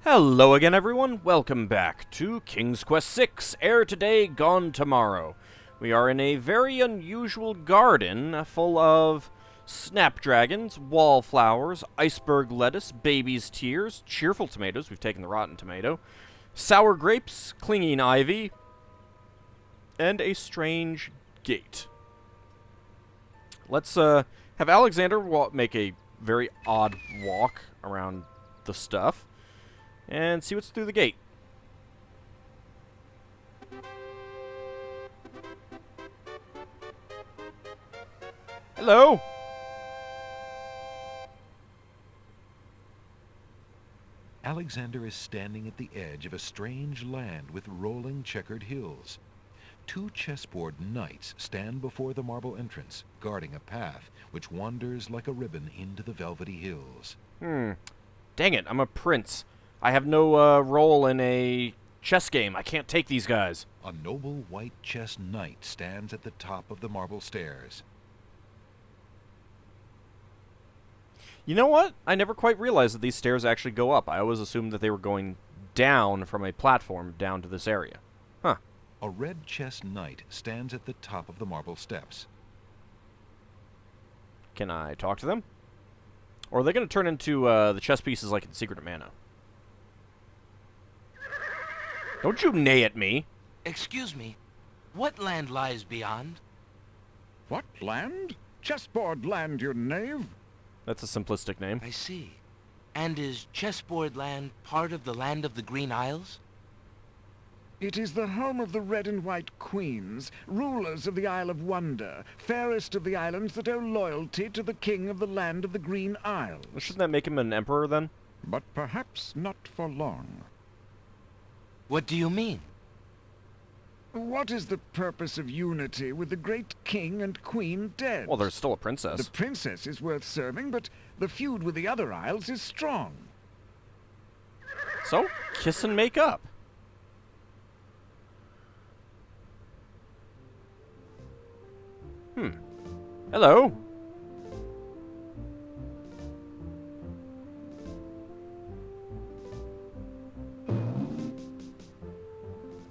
Hello again, everyone. Welcome back to King's Quest VI, Heir Today, Gone Tomorrow. We are in a very unusual garden full of snapdragons, wallflowers, iceberg lettuce, baby's tears, cheerful tomatoes — we've taken the rotten tomato — sour grapes, clinging ivy, and a strange gate. Let's have Alexander make a very odd walk around the stuff and see what's through the gate. Hello? Alexander is standing at the edge of a strange land with rolling checkered hills. Two chessboard knights stand before the marble entrance, guarding a path which wanders like a ribbon into the velvety hills. Dang it, I'm a prince. I have no role in a chess game. I can't take these guys. A noble white chess knight stands at the top of the marble stairs. You know what? I never quite realized that these stairs actually go up. I always assumed that they were going down from a platform down to this area. Huh. A red chess knight stands at the top of the marble steps. Can I talk to them? Or are they going to turn into the chess pieces like in Secret of Mana? Don't you neigh at me. Excuse me, what land lies beyond? What land? Chessboard Land, you knave. That's a simplistic name. I see. And is Chessboard Land part of the land of the Green Isles? It is the home of the red and white queens, rulers of the Isle of Wonder, fairest of the islands that owe loyalty to the king of the land of the Green Isles. Well, shouldn't that make him an emperor then? But perhaps not for long. What do you mean? What is the purpose of unity with the great king and queen dead? Well, there's still a princess. The princess is worth serving, but the feud with the other isles is strong. So, kiss and make up. Hello?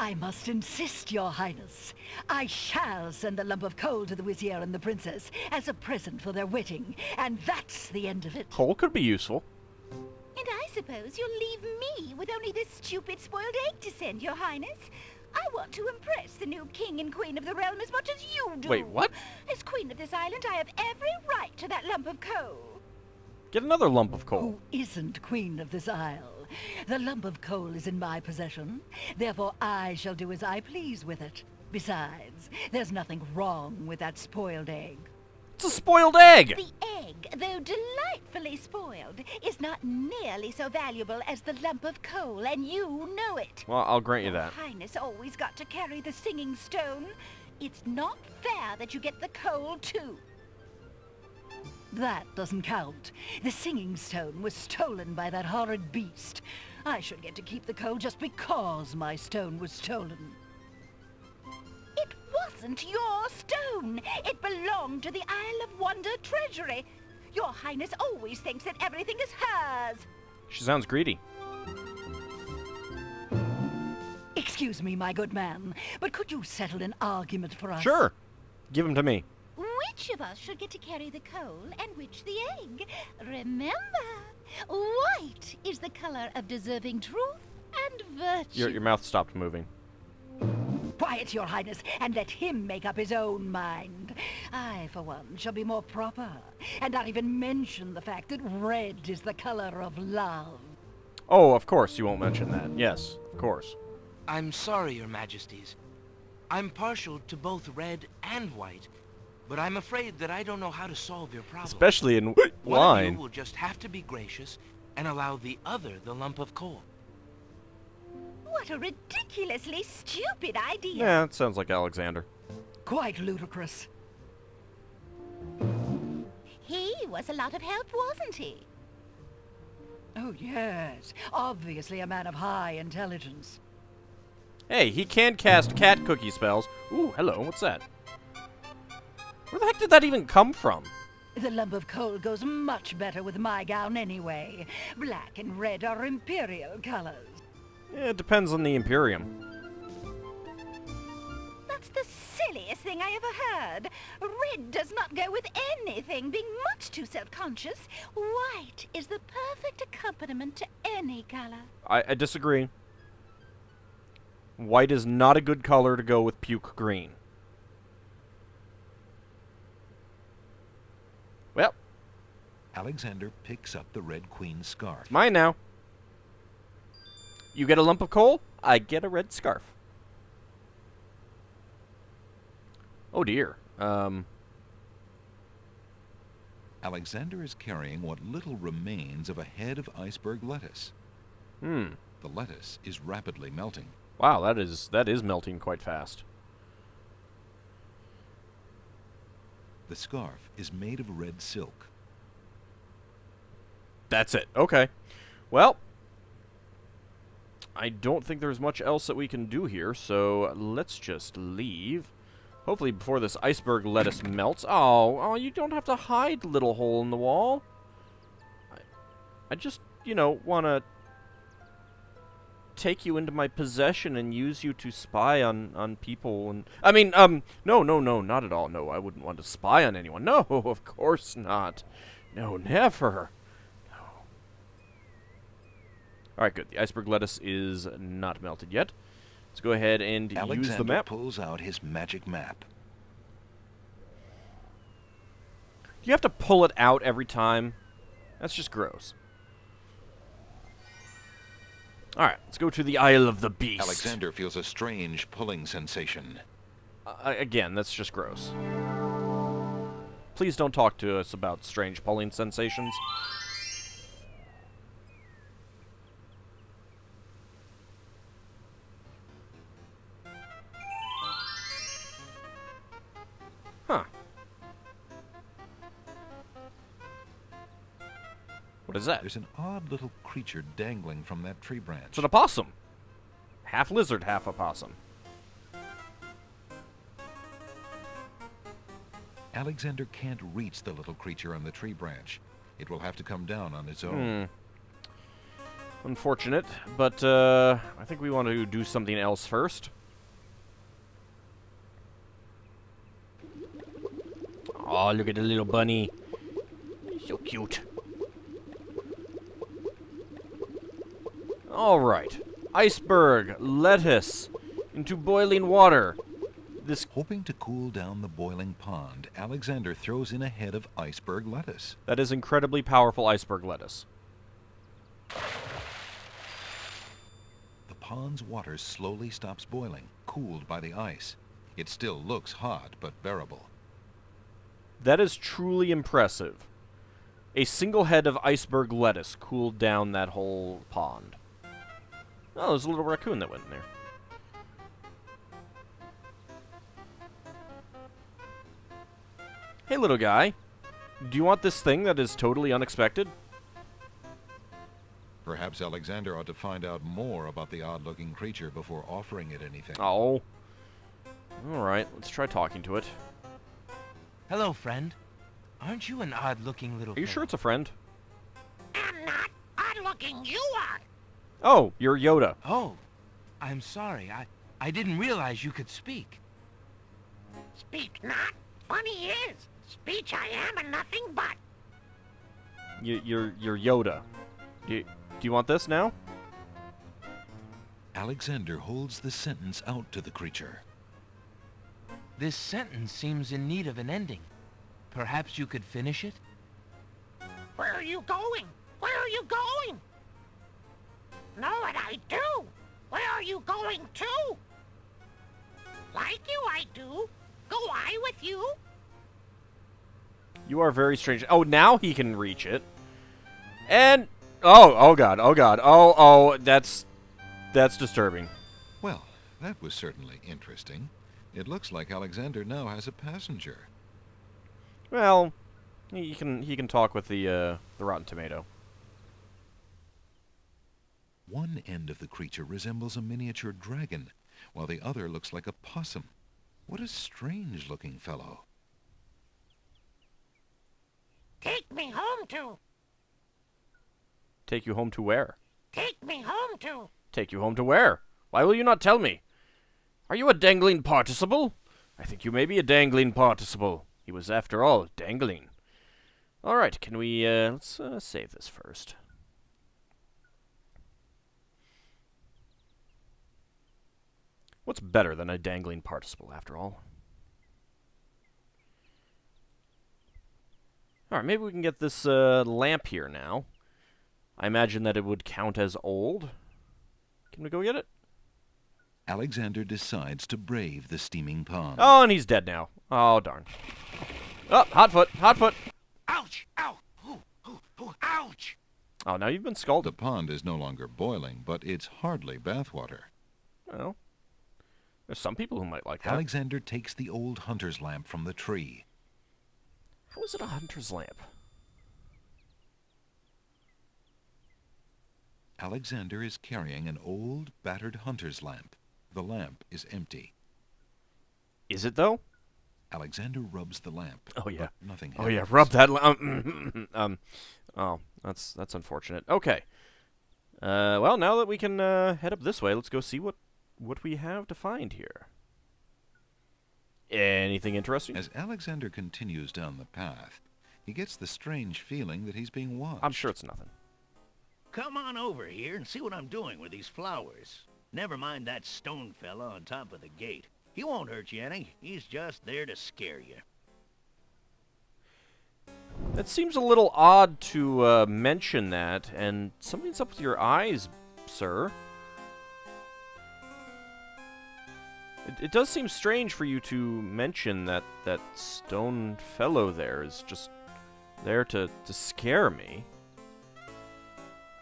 I must insist, Your Highness. I shall send a lump of coal to the Vizier and the Princess as a present for their wedding, and that's the end of it. Coal could be useful. And I suppose you'll leave me with only this stupid spoiled egg to send, Your Highness. I want to impress the new king and queen of the realm as much as you do. Wait, what? As queen of this island, I have every right to that lump of coal. Get another lump of coal. Who isn't queen of this isle? The lump of coal is in my possession. Therefore, I shall do as I please with it. Besides, there's nothing wrong with that spoiled egg. It's a spoiled egg! The egg, though delightfully spoiled, is not nearly so valuable as the lump of coal, and you know it. Well, I'll grant you Your that. Highness always got to carry the singing stone. It's not fair that you get the coal, too. That doesn't count. The singing stone was stolen by that horrid beast. I should get to keep the coal just because my stone was stolen. It wasn't your stone. It belonged to the Isle of Wonder treasury. Your Highness always thinks that everything is hers. She sounds greedy. Excuse me, my good man, but could you settle an argument for us? Sure. Give him to me. Which of us should get to carry the coal and which the egg? Remember, white is the color of deserving truth and virtue. Your mouth stopped moving. Quiet, Your Highness, and let him make up his own mind. I, for one, shall be more proper, and not even mention the fact that red is the color of love. Oh, of course you won't mention that. Yes, of course. I'm sorry, Your Majesties. I'm partial to both red and white, but I'm afraid that I don't know how to solve your problem. Especially in One of wine. you will just have to be gracious and allow the other the lump of coal. What a ridiculously stupid idea. Yeah, it sounds like Alexander. Quite ludicrous. He was a lot of help, wasn't he? Oh, yes. Obviously a man of high intelligence. Hey, he can cast cat cookie spells. Ooh, hello, what's that? Where the heck did that even come from? The lump of coal goes much better with my gown anyway. Black and red are imperial colors. It depends on the Imperium. That's the silliest thing I ever heard. Red does not go with anything, being much too self-conscious. White is the perfect accompaniment to any color. I disagree. White is not a good color to go with puke green. Well, Alexander picks up the Red Queen's scarf. mine now. You get a lump of coal, I get a red scarf. Oh dear. Alexander is carrying what little remains of a head of iceberg lettuce. The The lettuce is rapidly melting. Wow, that is melting quite fast. The scarf is made of red silk. That's it. Okay. Well, I don't think there's much else that we can do here, so let's just leave. Hopefully before this iceberg lettuce melts. Oh, you don't have to hide, little hole in the wall. I just, want to take you into my possession and use you to spy on people. And I mean, no, not at all. No, I wouldn't want to spy on anyone. No, of course not. No, never. No. All right, good. The iceberg lettuce is not melted yet. Let's go ahead and use the map. Pulls out his magic map. You have to pull it out every time. That's just gross. Alright, let's go to the Isle of the Beast. Alexander feels a strange pulling sensation. Again, that's just gross. Please don't talk to us about strange pulling sensations. Huh. What is that? There's an odd little creature dangling from that tree branch. It's an opossum. Half lizard, half opossum. Alexander can't reach the little creature on the tree branch. It will have to come down on its own. Unfortunate, but I think we want to do something else first. Oh, look at the little bunny. So cute. Alright. Iceberg, lettuce, into boiling water. This Hoping to cool down the boiling pond, Alexander throws in a head of iceberg lettuce. that is incredibly powerful iceberg lettuce. The pond's water slowly stops boiling, cooled by the ice. It still looks hot, but bearable. That is truly impressive. A single head of iceberg lettuce cooled down that whole pond. Oh, there's a little raccoon that went in there. Hey, little guy. Do you want this thing that is totally unexpected? Perhaps Alexander ought to find out more about the odd-looking creature before offering it anything. Oh. Alright, let's try talking to it. Hello, friend. Aren't you an odd-looking little Are you fellow? sure it's a friend? I'm not odd-looking, you are. Oh, you're Yoda. Oh, I'm sorry. I didn't realize you could speak. Speak not. Funny is, speech I am and nothing but. You're Yoda. Do you want this now? Alexander holds the sentence out to the creature. This sentence seems in need of an ending. Perhaps you could finish it? Where are you going? Where are you going? Know what I do? Where are you going to? Like you I do. Go I with you? You are very strange. Oh, now he can reach it. And oh god, oh, that's disturbing. Well, that was certainly interesting. It looks like Alexander now has a passenger. Well, he can talk with the rotten tomato. One end of the creature resembles a miniature dragon, while the other looks like a possum. What a strange-looking fellow. Take me home to. Take you home to where? Take me home to. Take you home to where? Why will you not tell me? Are you a dangling participle? I think you may be a dangling participle. He was, after all, dangling. Alright, can we, let's save this first. What's better than a dangling participle, after all? Alright, maybe we can get this lamp here now. I imagine that it would count as old. Can we go get it? Alexander decides to brave the steaming pond. Oh, and he's dead now. Oh, darn. Oh, Hotfoot, Hotfoot. Ouch! Ow! Ooh, ooh, ooh, ouch! Oh, now you've been The scalded. pond is no longer boiling, but it's hardly bathwater. Well, there's some people who might like that. Alexander takes the old hunter's lamp from the tree. How is it a hunter's lamp? Alexander is carrying an old, battered hunter's lamp. The lamp is empty. Is it, though? Alexander rubs the lamp. Oh, yeah. But nothing Oh, yeah, happens. rub that oh, that's unfortunate. Okay. Well, now that we can head up this way, let's go see what we have to find here. Anything interesting? As Alexander continues down the path, he gets the strange feeling that he's being watched. I'm sure it's nothing. Come on over here and see what I'm doing with these flowers. Never mind that stone fella on top of the gate. He won't hurt you any. He's just there to scare you. That seems a little odd to mention that, and something's up with your eyes, sir. It does seem strange for you to mention that stone fellow there is just there to scare me.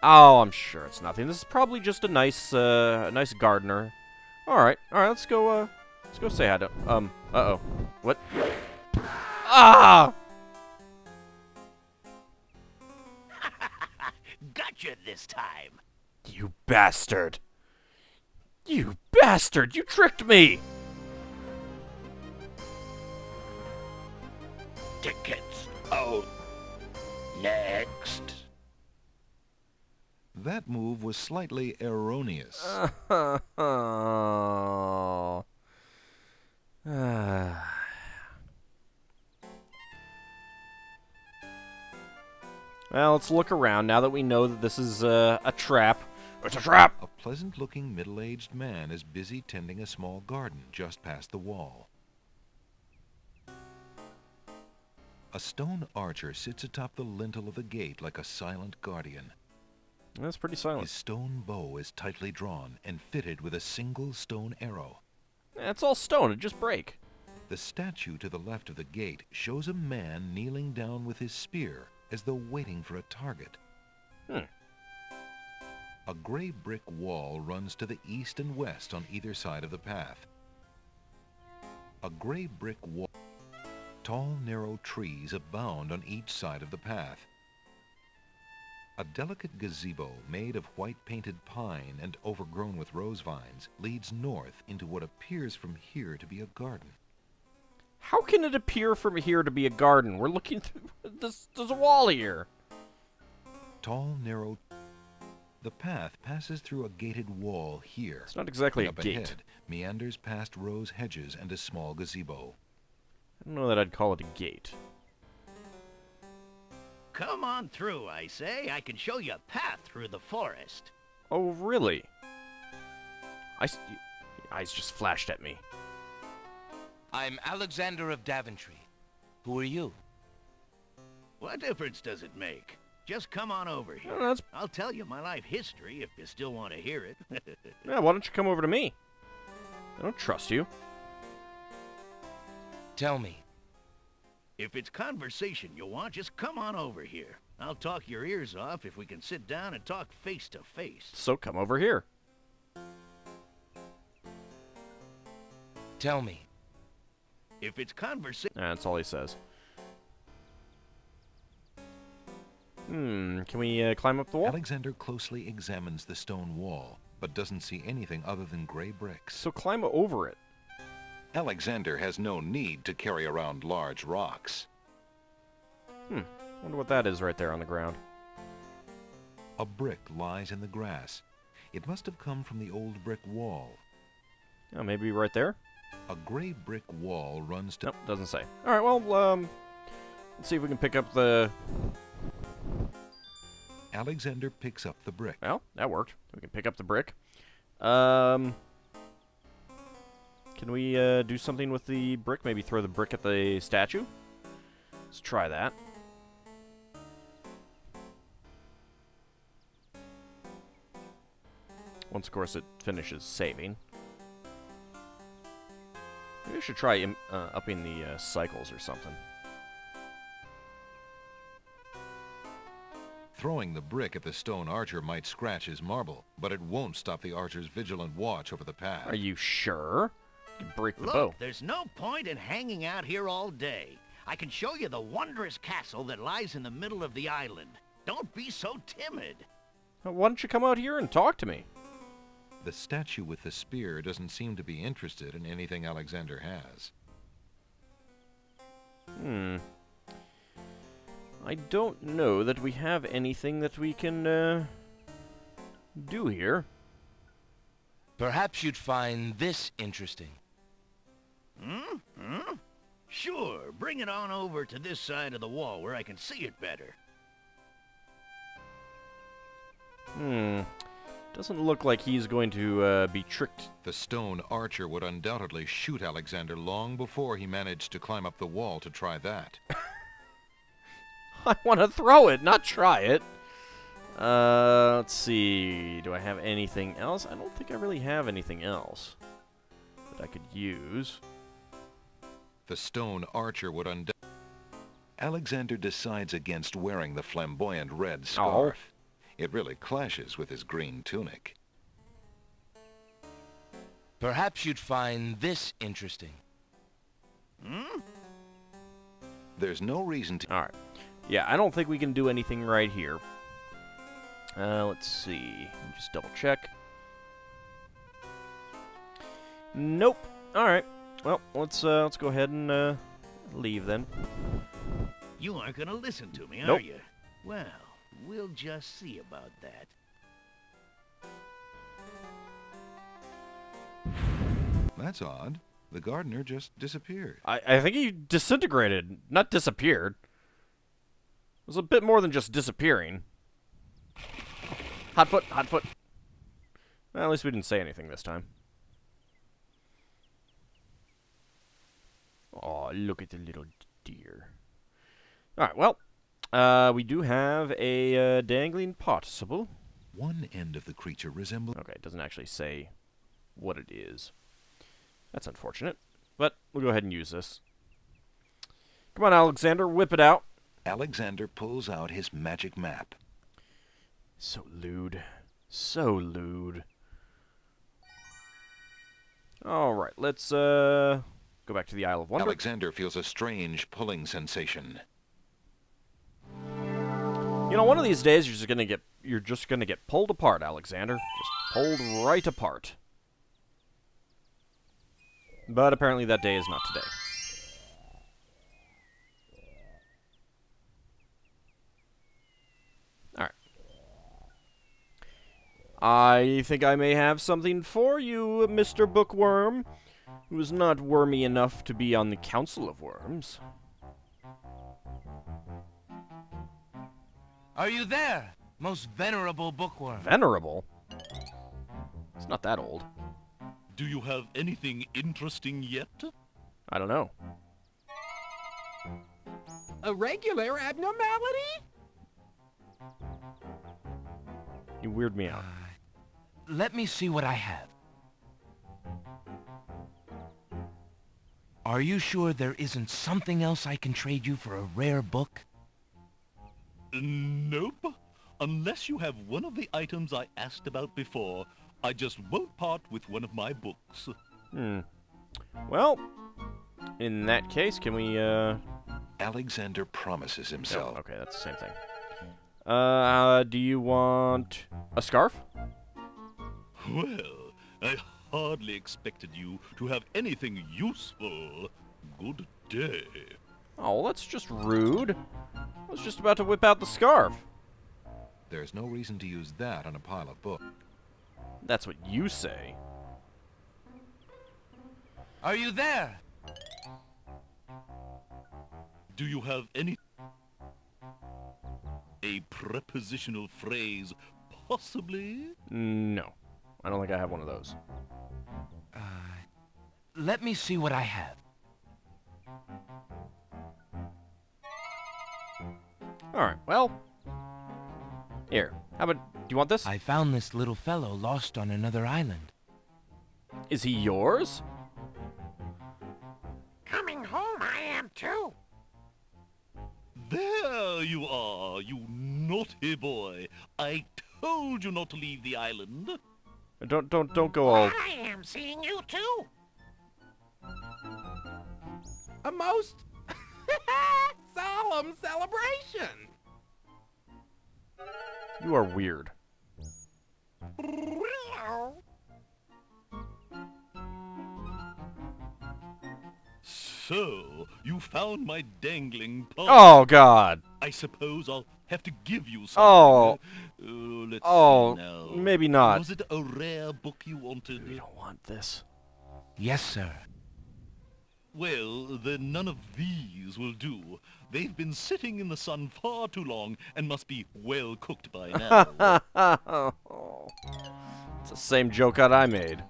Oh, I'm sure it's nothing. This is probably just a nice gardener. All right, let's go say hi to. Uh-oh. What? Ah! Gotcha this time. You bastard! You bastard! You tricked me! Tickets out. Next. That move was slightly erroneous. Oh. Well, let's look around now that we know that this is a trap. It's a trap! A pleasant-looking middle-aged man is busy tending a small garden just past the wall. A stone archer sits atop the lintel of the gate like a silent guardian. That's pretty silent. His stone bow is tightly drawn and fitted with a single stone arrow. It's all stone. It'd just break. The statue to the left of the gate shows a man kneeling down with his spear as though waiting for a target. A gray brick wall runs to the east and west on either side of the path. A gray brick wall. Tall, narrow trees abound on each side of the path. A delicate gazebo made of white-painted pine and overgrown with rose vines leads north into what appears from here to be a garden. How can it appear from here to be a garden? We're looking through this. There's a wall here. Tall, narrow. The path passes through a gated wall here. It's not exactly a Up gate. ahead, meanders past rose hedges and a small gazebo. I don't know that I'd call it a gate. Come on through, I say. I can show you a path through the forest. Oh, really? Your eyes just flashed at me. I'm Alexander of Daventry. Who are you? What difference does it make? Just come on over here. Well, that's... I'll tell you my life history if you still want to hear it. Yeah, why don't you come over to me? I don't trust you. Tell me. If it's conversation you want, just come on over here. I'll talk your ears off if we can sit down and talk face to face. So come over here. Tell me. If it's conversation... That's all he says. Can we climb up the wall? Alexander closely examines the stone wall, but doesn't see anything other than gray bricks. So climb over it. Alexander has no need to carry around large rocks. Well, Wonder what that is right there on the ground. A brick lies in the grass. It must have come from the old brick wall. Oh, maybe right there? A gray brick wall runs to... Nope, doesn't say. Alright, well, let's see if we can pick up the... Alexander picks up the brick. Well, that worked. We can pick up the brick. Can we do something with the brick? Maybe throw the brick at the statue? Let's try that. Once, of course, it finishes saving. Maybe I should try upping the cycles or something. Throwing the brick at the stone archer might scratch his marble, but it won't stop the archer's vigilant watch over the path. Are you sure? You can break the Look, bow. there's no point in hanging out here all day. I can show you the wondrous castle that lies in the middle of the island. Don't be so timid. Why don't you come out here and talk to me? The statue with the spear doesn't seem to be interested in anything Alexander has. I don't know that we have anything that we can, do here. Perhaps you'd find this interesting. Sure, bring it on over to this side of the wall where I can see it better. Doesn't look like he's going to, be tricked. The stone archer would undoubtedly shoot Alexander long before he managed to climb up the wall to try that. I want to throw it, not try it. Let's see. Do I have anything else? I don't think I really have anything else that I could use. The stone archer would Alexander decides against wearing the flamboyant red scarf. It really clashes with his green tunic. Perhaps you'd find this interesting. There's no reason to... Alright. Yeah, I don't think we can do anything right here. Let's see. Let me just double check. Nope. Alright. Well, let's go ahead and leave then. You aren't gonna listen to me, Nope. are you? Well, we'll just see about that. That's odd. The gardener just disappeared. I think he disintegrated, not disappeared. It was a bit more than just disappearing. Hot foot, hot foot. Well, at least we didn't say anything this time. Oh, look at the little deer. Alright, well, we do have a Dangling Participle. One end of the creature resembles... Okay, it doesn't actually say what it is. That's unfortunate, but we'll go ahead and use this. Come on, Alexander, whip it out. Alexander pulls out his magic map. So lewd. So lewd. Alright, let's go back to the Isle of Wonder. Alexander feels a strange pulling sensation. You know, one of these days you're just gonna get pulled apart, Alexander. Just pulled right apart. But apparently that day is not today. Alright. I think I may have something for you, Mr. Bookworm, who is not wormy enough to be on the Council of Worms. Are you there, most venerable Bookworm? Venerable? It's not that old. Do you have anything interesting yet? I don't know. A regular abnormality? You weird me out. Let me see what I have. Are you sure there isn't something else I can trade you for a rare book? Nope. Unless you have one of the items I asked about before, I just won't part with one of my books. Well, in that case, can we, Alexander promises himself. Oh, okay, that's the same thing. Do you want a scarf? Well, I hardly expected you to have anything useful. Good day. Oh, well, that's just rude. I was just about to whip out the scarf. There's no reason to use that on a pile of books. That's what you say. Are you there? Do you have any... a prepositional phrase, possibly? No. I don't think I have one of those. Let me see what I have. Alright, well... Here, how about... Do you want this? I found this little fellow lost on another island. Is he yours? Coming home I am too. There you are, you naughty boy. I told you not to leave the island. Don't go all... I am seeing you too. A most solemn celebration. You are weird. So, you found my dangling paw. Oh, God. I suppose I'll have to give you something. Oh. Let's Oh, see now. maybe not. Was it a rare book you wanted? We don't want this. Yes, sir. Well, then none of these will do. They've been sitting in the sun far too long and must be well cooked by now. It's the same joke that I made.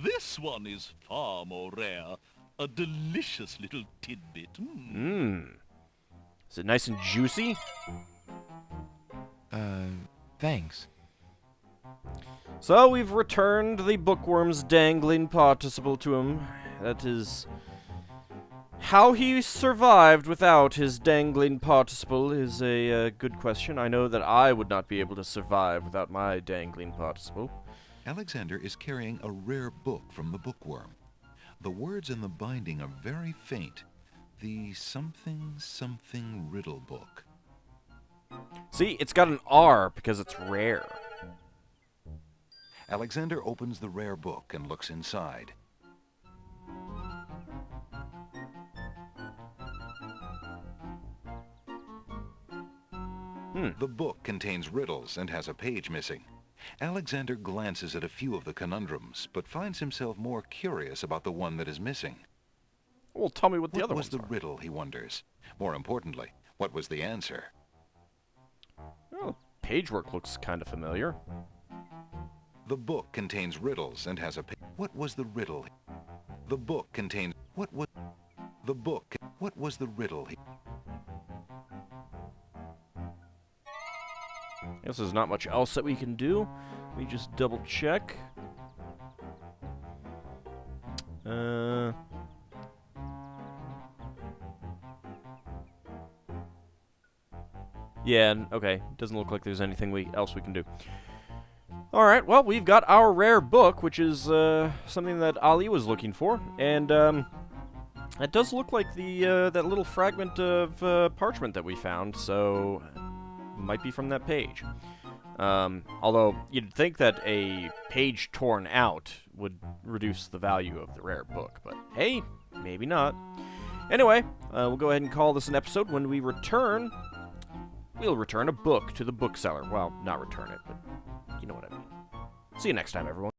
This one is far more rare. A delicious little tidbit. Is it nice and juicy? Thanks. So we've returned the bookworm's dangling participle to him. That is... How he survived without his dangling participle is a good question. I know that I would not be able to survive without my dangling participle. Alexander is carrying a rare book from the Bookworm. The words in the binding are very faint. The something riddle book. See, it's got an R because it's rare. Alexander opens the rare book and looks inside. The book contains riddles and has a page missing. Alexander glances at a few of the conundrums, but finds himself more curious about the one that is missing. Well, tell me what the other What was ones the are. riddle, he wonders. More importantly, what was the answer? Well, pagework looks kind of familiar. The book contains riddles and has a What was the riddle? The book contains... What was... The book... What was the riddle? I guess there's not much else that we can do. Let me just double check. Yeah, okay. Doesn't look like there's anything else we can do. Alright, well, we've got our rare book, which is something that Ali was looking for. And it does look like that little fragment of parchment that we found, so might be from that page. Although you'd think that a page torn out would reduce the value of the rare book, but hey, maybe not. Anyway, we'll go ahead and call this an episode. When we return, we'll return a book to the bookseller. Well, not return it, but you know what I mean. See you next time, everyone.